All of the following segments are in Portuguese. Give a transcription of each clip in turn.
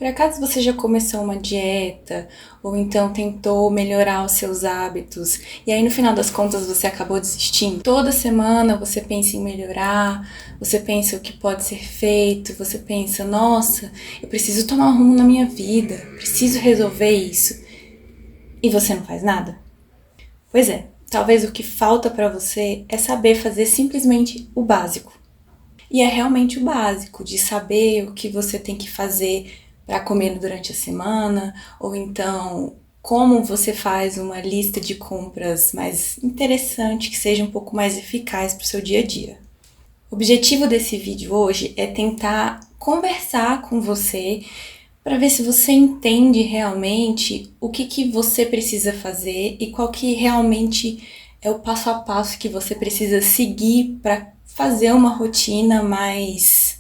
Por acaso você já começou uma dieta ou então tentou melhorar os seus hábitos e aí no final das contas você acabou desistindo? Toda semana você pensa em melhorar, você pensa o que pode ser feito, você pensa, nossa, eu preciso tomar um rumo na minha vida, preciso resolver isso. E você não faz nada? Pois é, talvez o que falta para você é saber fazer simplesmente o básico. E é realmente o básico, de saber o que você tem que fazer para comer durante a semana, ou então como você faz uma lista de compras mais interessante, que seja um pouco mais eficaz para o seu dia a dia. O objetivo desse vídeo hoje é tentar conversar com você para ver se você entende realmente o que você precisa fazer e qual que realmente é o passo a passo que você precisa seguir para fazer uma rotina mais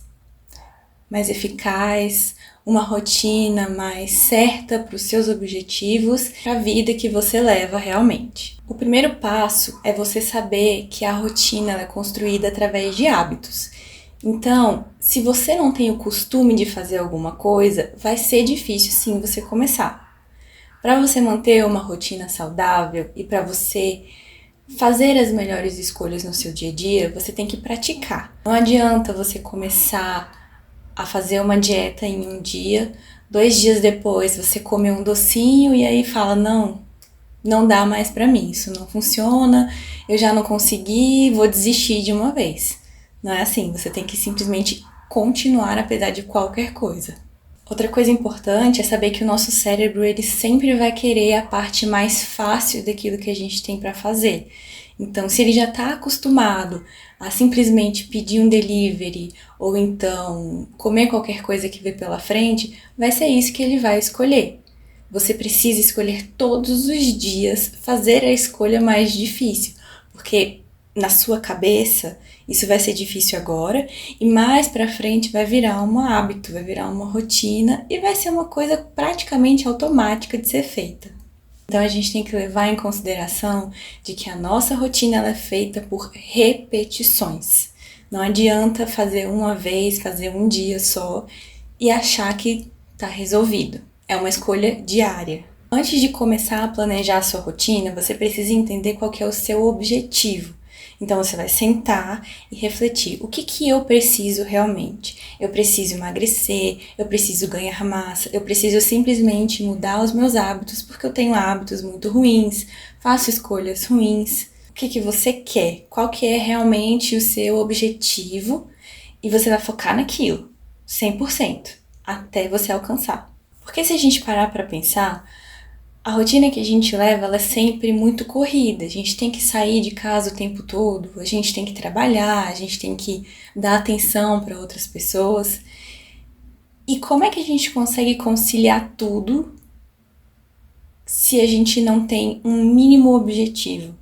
eficaz, uma rotina mais certa para os seus objetivos, para a vida que você leva realmente. O primeiro passo é você saber que a rotina é construída através de hábitos. Então, se você não tem o costume de fazer alguma coisa, vai ser difícil sim você começar. Para você manter uma rotina saudável e para você fazer as melhores escolhas no seu dia a dia, você tem que praticar. Não adianta você começar a fazer uma dieta em um dia, 2 dias depois você come um docinho e aí fala, não dá mais pra mim, isso não funciona, eu já não consegui, vou desistir de uma vez. Não é assim, você tem que simplesmente continuar apesar de qualquer coisa. Outra coisa importante é saber que o nosso cérebro ele sempre vai querer a parte mais fácil daquilo que a gente tem para fazer. Então, se ele já está acostumado a simplesmente pedir um delivery ou então comer qualquer coisa que vê pela frente, vai ser isso que ele vai escolher. Você precisa escolher todos os dias fazer a escolha mais difícil, porque na sua cabeça isso vai ser difícil agora e mais pra frente vai virar um hábito, vai virar uma rotina e vai ser uma coisa praticamente automática de ser feita. Então a gente tem que levar em consideração de que a nossa rotina ela é feita por repetições. Não adianta fazer uma vez, fazer um dia só e achar que tá resolvido. É uma escolha diária. Antes de começar a planejar a sua rotina, você precisa entender qual que é o seu objetivo. Então você vai sentar e refletir, o que eu preciso realmente? Eu preciso emagrecer, eu preciso ganhar massa, eu preciso simplesmente mudar os meus hábitos porque eu tenho hábitos muito ruins, faço escolhas ruins. O que você quer? Qual que é realmente o seu objetivo? E você vai focar naquilo, 100%, até você alcançar. Porque se a gente parar para pensar, a rotina que a gente leva, ela é sempre muito corrida. A gente tem que sair de casa o tempo todo, a gente tem que trabalhar, a gente tem que dar atenção para outras pessoas. E como é que a gente consegue conciliar tudo se a gente não tem um mínimo objetivo?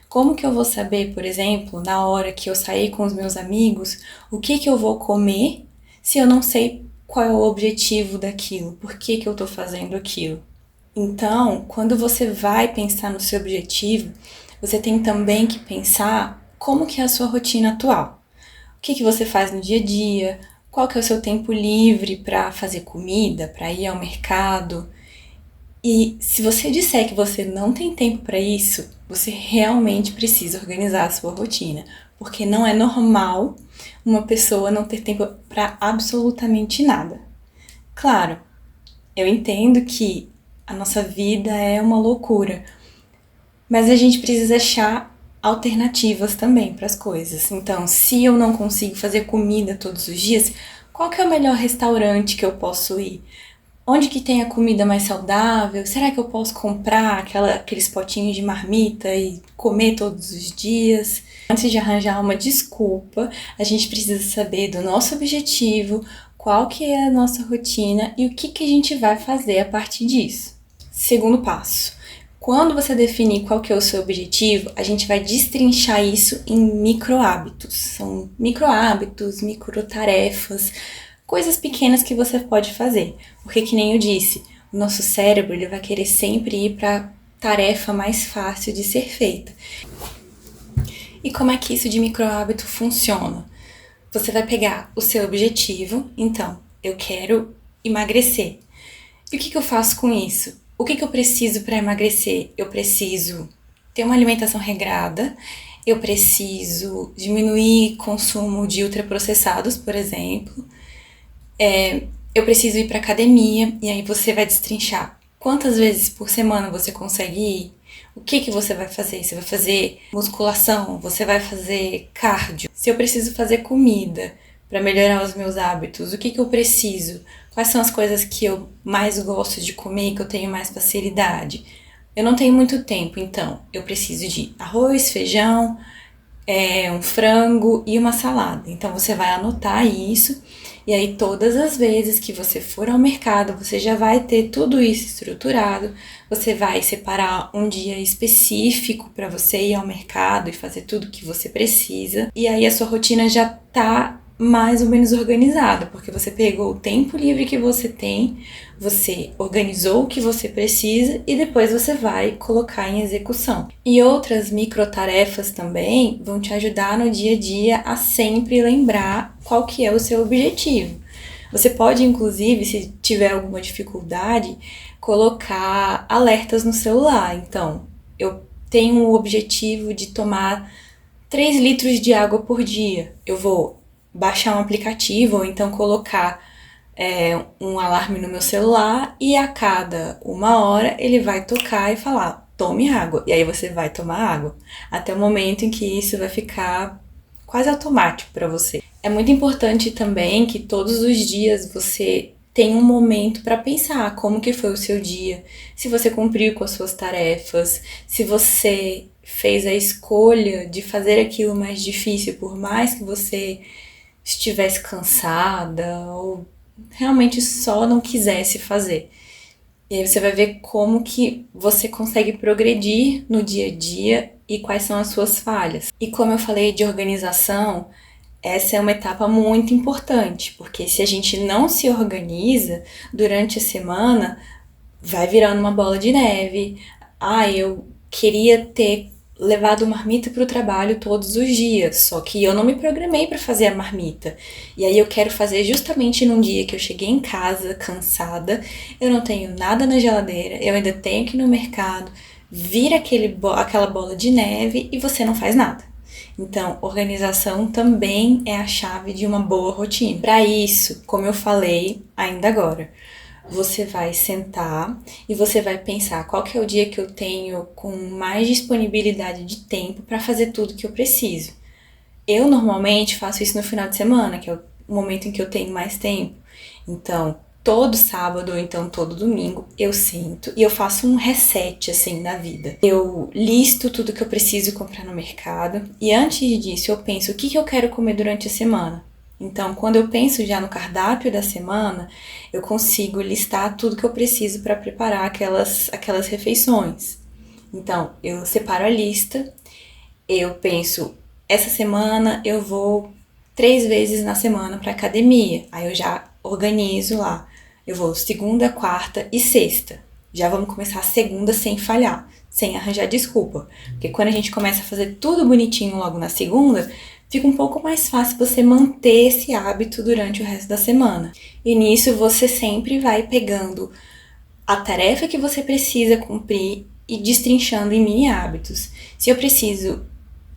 Como que eu vou saber, por exemplo, na hora que eu sair com os meus amigos, o que eu vou comer se eu não sei qual é o objetivo daquilo? Por que eu tô fazendo aquilo? Então, quando você vai pensar no seu objetivo, você tem também que pensar como que é a sua rotina atual. O que você faz no dia a dia, qual que é o seu tempo livre para fazer comida, para ir ao mercado. E se você disser que você não tem tempo para isso, você realmente precisa organizar a sua rotina, porque não é normal uma pessoa não ter tempo para absolutamente nada. Claro, eu entendo que a nossa vida é uma loucura, mas a gente precisa achar alternativas também para as coisas. Então, se eu não consigo fazer comida todos os dias, qual que é o melhor restaurante que eu posso ir? Onde que tem a comida mais saudável? Será que eu posso comprar aqueles potinhos de marmita e comer todos os dias? Antes de arranjar uma desculpa, a gente precisa saber do nosso objetivo, qual que é a nossa rotina e o que a gente vai fazer a partir disso. Segundo passo. Quando você definir qual que é o seu objetivo, a gente vai destrinchar isso em micro hábitos. São micro hábitos, micro tarefas, coisas pequenas que você pode fazer. Porque que nem eu disse, o nosso cérebro ele vai querer sempre ir para a tarefa mais fácil de ser feita. E como é que isso de micro hábito funciona? Você vai pegar o seu objetivo, então, eu quero emagrecer. E o que eu faço com isso? O que eu preciso para emagrecer? Eu preciso ter uma alimentação regrada, eu preciso diminuir consumo de ultraprocessados, por exemplo, eu preciso ir para academia, e aí você vai destrinchar quantas vezes por semana você consegue ir, o que você vai fazer? Você vai fazer musculação? Você vai fazer cardio? Se eu preciso fazer comida para melhorar os meus hábitos, o que eu preciso? Quais são as coisas que eu mais gosto de comer, que eu tenho mais facilidade? Eu não tenho muito tempo, então eu preciso de arroz, feijão, um frango e uma salada. Então você vai anotar isso e aí todas as vezes que você for ao mercado, você já vai ter tudo isso estruturado. Você vai separar um dia específico para você ir ao mercado e fazer tudo que você precisa. E aí a sua rotina já tá mais ou menos organizada, porque você pegou o tempo livre que você tem, você organizou o que você precisa e depois você vai colocar em execução. E outras microtarefas também vão te ajudar no dia a dia a sempre lembrar qual que é o seu objetivo. Você pode, inclusive, se tiver alguma dificuldade, colocar alertas no celular. Então, eu tenho o objetivo de tomar 3 litros de água por dia. Eu vou baixar um aplicativo ou então colocar um alarme no meu celular e a cada 1 hora ele vai tocar e falar, tome água. E aí você vai tomar água. Até o momento em que isso vai ficar quase automático para você. É muito importante também que todos os dias você tenha um momento para pensar como que foi o seu dia, se você cumpriu com as suas tarefas, se você fez a escolha de fazer aquilo mais difícil, por mais que você estivesse cansada ou realmente só não quisesse fazer. E aí você vai ver como que você consegue progredir no dia a dia e quais são as suas falhas. E como eu falei de organização, essa é uma etapa muito importante, porque se a gente não se organiza durante a semana, vai virando uma bola de neve. Eu queria ter levado marmita para o trabalho todos os dias, só que eu não me programei para fazer a marmita. E aí eu quero fazer justamente num dia que eu cheguei em casa cansada, eu não tenho nada na geladeira, eu ainda tenho que ir no mercado, vira aquela bola de neve e você não faz nada. Então, organização também é a chave de uma boa rotina. Para isso, como eu falei ainda agora, você vai sentar e você vai pensar qual que é o dia que eu tenho com mais disponibilidade de tempo para fazer tudo que eu preciso. Eu normalmente faço isso no final de semana, que é o momento em que eu tenho mais tempo. Então, todo sábado ou então todo domingo eu sento e eu faço um reset assim na vida. Eu listo tudo que eu preciso comprar no mercado e antes disso eu penso o que eu quero comer durante a semana. Então, quando eu penso já no cardápio da semana, eu consigo listar tudo que eu preciso para preparar aquelas refeições. Então, eu separo a lista, eu penso, essa semana eu vou 3 vezes na semana para academia. Aí eu já organizo lá. Eu vou segunda, quarta e sexta. Já vamos começar a segunda sem falhar, sem arranjar desculpa. Porque quando a gente começa a fazer tudo bonitinho logo na segunda, fica um pouco mais fácil você manter esse hábito durante o resto da semana. E nisso você sempre vai pegando a tarefa que você precisa cumprir e destrinchando em mini hábitos. Se eu preciso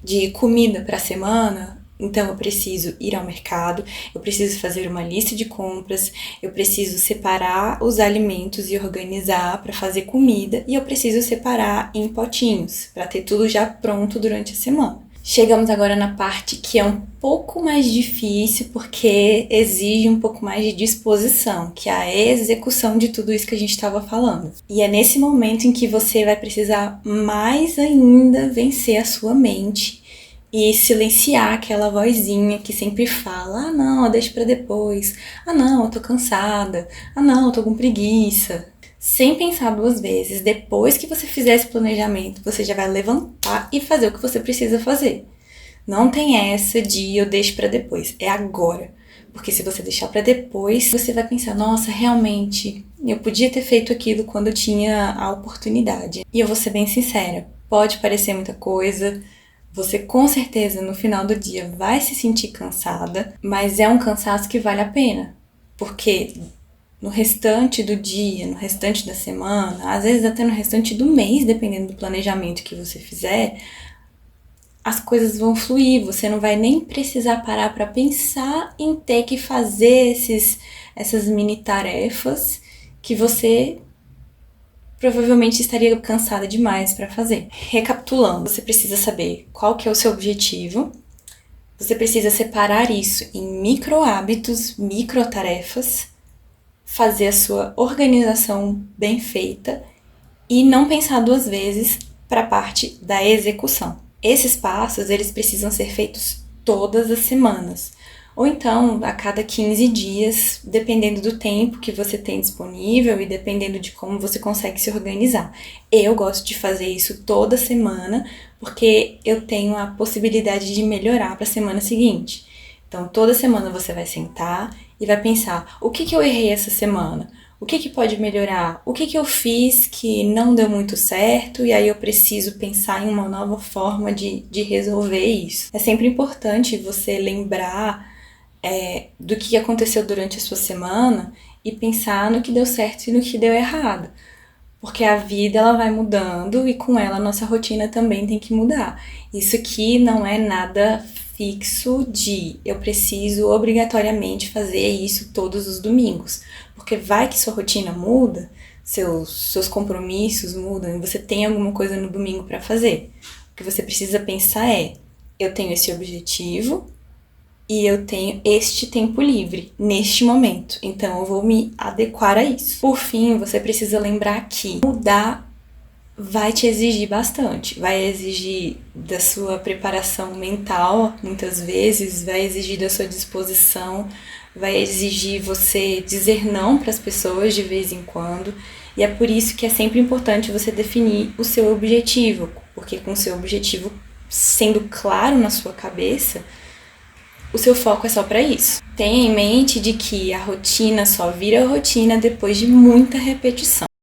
de comida para a semana, então eu preciso ir ao mercado, eu preciso fazer uma lista de compras, eu preciso separar os alimentos e organizar para fazer comida e eu preciso separar em potinhos para ter tudo já pronto durante a semana. Chegamos agora na parte que é um pouco mais difícil porque exige um pouco mais de disposição, que é a execução de tudo isso que a gente estava falando. E é nesse momento em que você vai precisar mais ainda vencer a sua mente e silenciar aquela vozinha que sempre fala, não, deixa pra depois, não, eu tô cansada, não, eu tô com preguiça. Sem pensar 2 vezes, depois que você fizer esse planejamento, você já vai levantar e fazer o que você precisa fazer. Não tem essa de eu deixo pra depois, é agora. Porque se você deixar pra depois, você vai pensar, nossa, realmente, eu podia ter feito aquilo quando eu tinha a oportunidade. E eu vou ser bem sincera, pode parecer muita coisa, você com certeza no final do dia vai se sentir cansada, mas é um cansaço que vale a pena. Porque no restante do dia, no restante da semana, às vezes até no restante do mês, dependendo do planejamento que você fizer, as coisas vão fluir, você não vai nem precisar parar para pensar em ter que fazer essas mini tarefas que você provavelmente estaria cansada demais para fazer. Recapitulando, você precisa saber qual que é o seu objetivo, você precisa separar isso em micro hábitos, micro tarefas, fazer a sua organização bem feita e não pensar duas vezes para a parte da execução. Esses passos, eles precisam ser feitos todas as semanas, ou então a cada 15 dias, dependendo do tempo que você tem disponível e dependendo de como você consegue se organizar. Eu gosto de fazer isso toda semana, porque eu tenho a possibilidade de melhorar para a semana seguinte. Então, toda semana você vai sentar e vai pensar, o que eu errei essa semana? O que pode melhorar? O que eu fiz que não deu muito certo e aí eu preciso pensar em uma nova forma de resolver isso? É sempre importante você lembrar do que aconteceu durante a sua semana e pensar no que deu certo e no que deu errado. Porque a vida ela vai mudando e com ela a nossa rotina também tem que mudar. Isso aqui não é nada fixo de eu preciso obrigatoriamente fazer isso todos os domingos. Porque vai que sua rotina muda, seus compromissos mudam e você tem alguma coisa no domingo para fazer. O que você precisa pensar eu tenho esse objetivo e eu tenho este tempo livre neste momento, então eu vou me adequar a isso. Por fim, você precisa lembrar que mudar vai te exigir bastante, vai exigir da sua preparação mental, muitas vezes, vai exigir da sua disposição, vai exigir você dizer não para as pessoas de vez em quando, e é por isso que é sempre importante você definir o seu objetivo, porque com o seu objetivo sendo claro na sua cabeça, o seu foco é só para isso. Tenha em mente de que a rotina só vira rotina depois de muita repetição.